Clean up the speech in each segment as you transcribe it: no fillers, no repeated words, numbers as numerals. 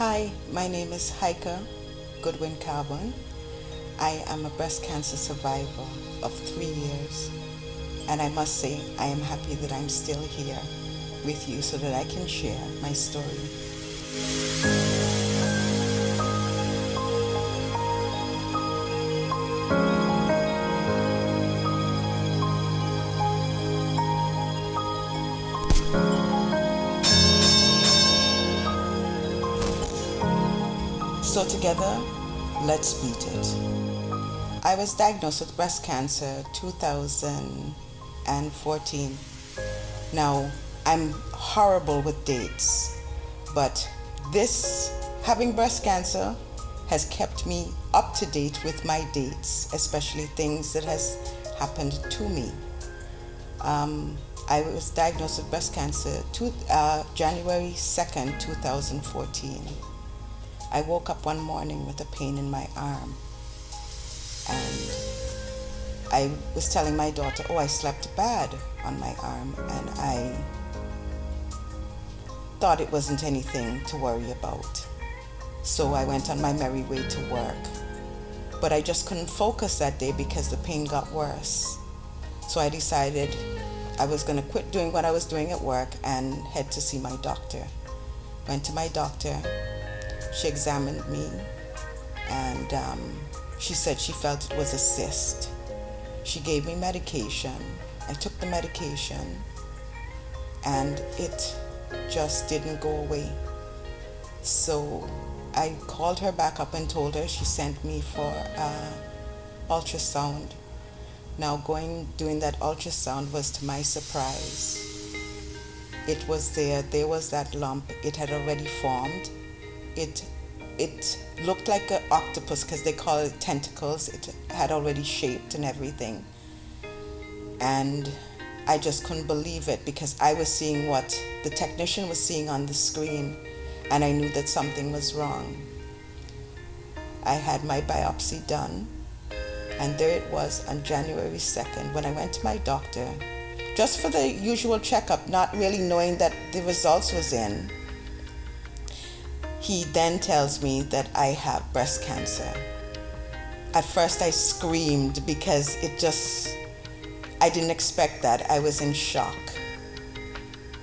Hi, my name is Heika, Goodwin-Carbon. I am a breast cancer survivor of 3 years, and I must say I am happy that I'm still here with you so that I can share my story. So together, let's beat it. I was diagnosed with breast cancer 2014. Now, I'm horrible with dates, but having breast cancer has kept me up to date with my dates, especially things that has happened to me. I was diagnosed with breast cancer January 2nd, 2014. I woke up one morning with a pain in my arm, and I was telling my daughter, I slept bad on my arm, and I thought it wasn't anything to worry about. So I went on my merry way to work, but I just couldn't focus that day because the pain got worse. So I decided I was going to quit doing what I was doing at work and head to see my doctor. Went to my doctor. She examined me, and she said she felt it was a cyst. She gave me medication. I took the medication, and it just didn't go away. So I called her back up and told her. She sent me for ultrasound. Now doing that ultrasound was to my surprise. It was there was that lump. It had already formed. It looked like an octopus because they call it tentacles. It had already shaped and everything. And I just couldn't believe it because I was seeing what the technician was seeing on the screen, and I knew that something was wrong. I had my biopsy done, and there it was on January 2nd when I went to my doctor, just for the usual checkup, not really knowing that the results was in. He then tells me that I have breast cancer. At first I screamed because I didn't expect that. I was in shock.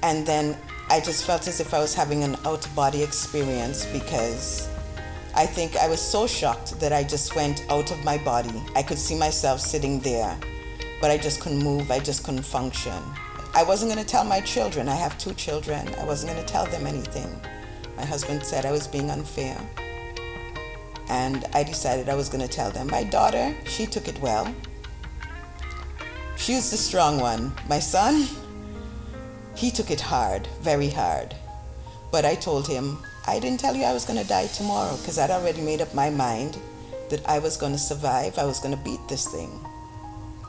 And then I just felt as if I was having an out-of-body experience because I think I was so shocked that I just went out of my body. I could see myself sitting there, but I just couldn't move. I just couldn't function. I wasn't going to tell my children. I have 2 children. I wasn't going to tell them anything. My husband said I was being unfair, and I decided I was going to tell them. My daughter, she took it well. She was the strong one. My son, he took it hard, very hard. But I told him, I didn't tell you I was going to die tomorrow because I'd already made up my mind that I was going to survive. I was going to beat this thing.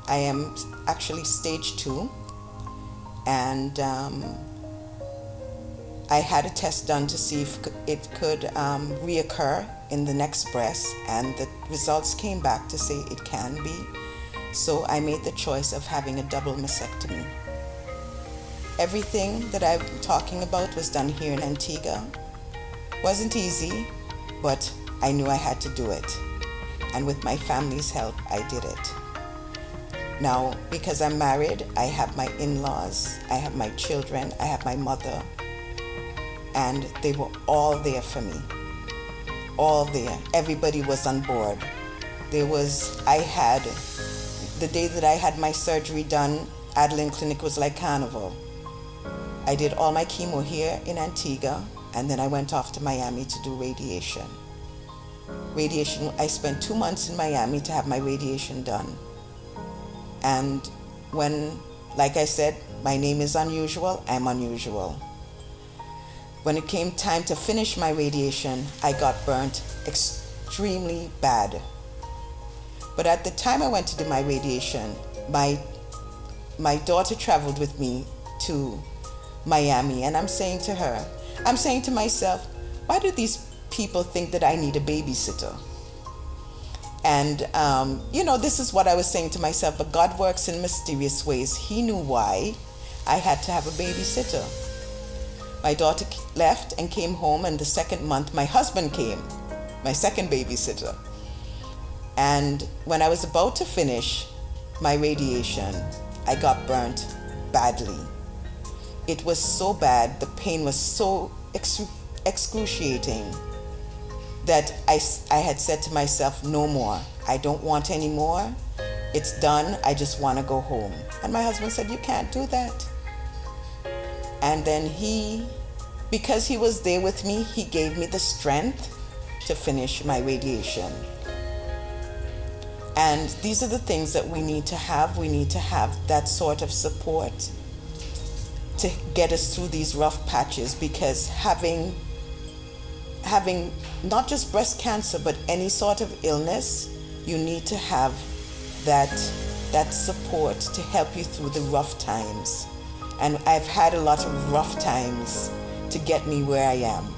I am actually stage 2, and I had a test done to see if it could reoccur in the next breast, and the results came back to say it can be. So I made the choice of having a double mastectomy. Everything that I'm talking about was done here in Antigua. Wasn't easy, but I knew I had to do it. And with my family's help, I did it. Now, because I'm married, I have my in-laws, I have my children, I have my mother, and they were all there for me. All there. Everybody was on board. The day that I had my surgery done, Adeline Clinic was like carnival. I did all my chemo here in Antigua, and then I went off to Miami to do radiation. I spent 2 months in Miami to have my radiation done. And like I said, my name is unusual, I'm unusual. When it came time to finish my radiation, I got burnt extremely bad. But at the time I went to do my radiation, my daughter traveled with me to Miami, and I'm saying to myself, why do these people think that I need a babysitter? And, this is what I was saying to myself, but God works in mysterious ways. He knew why I had to have a babysitter. My daughter left and came home, and the second month my husband came, my second babysitter. And when I was about to finish my radiation, I got burnt badly. It was so bad, the pain was so excruciating that I had said to myself, no more. I don't want any more. It's done. I just want to go home. And my husband said, you can't do that. And then because he was there with me, he gave me the strength to finish my radiation. And these are the things that we need to have. We need to have that sort of support to get us through these rough patches, because having not just breast cancer, but any sort of illness, you need to have that support to help you through the rough times. And I've had a lot of rough times to get me where I am.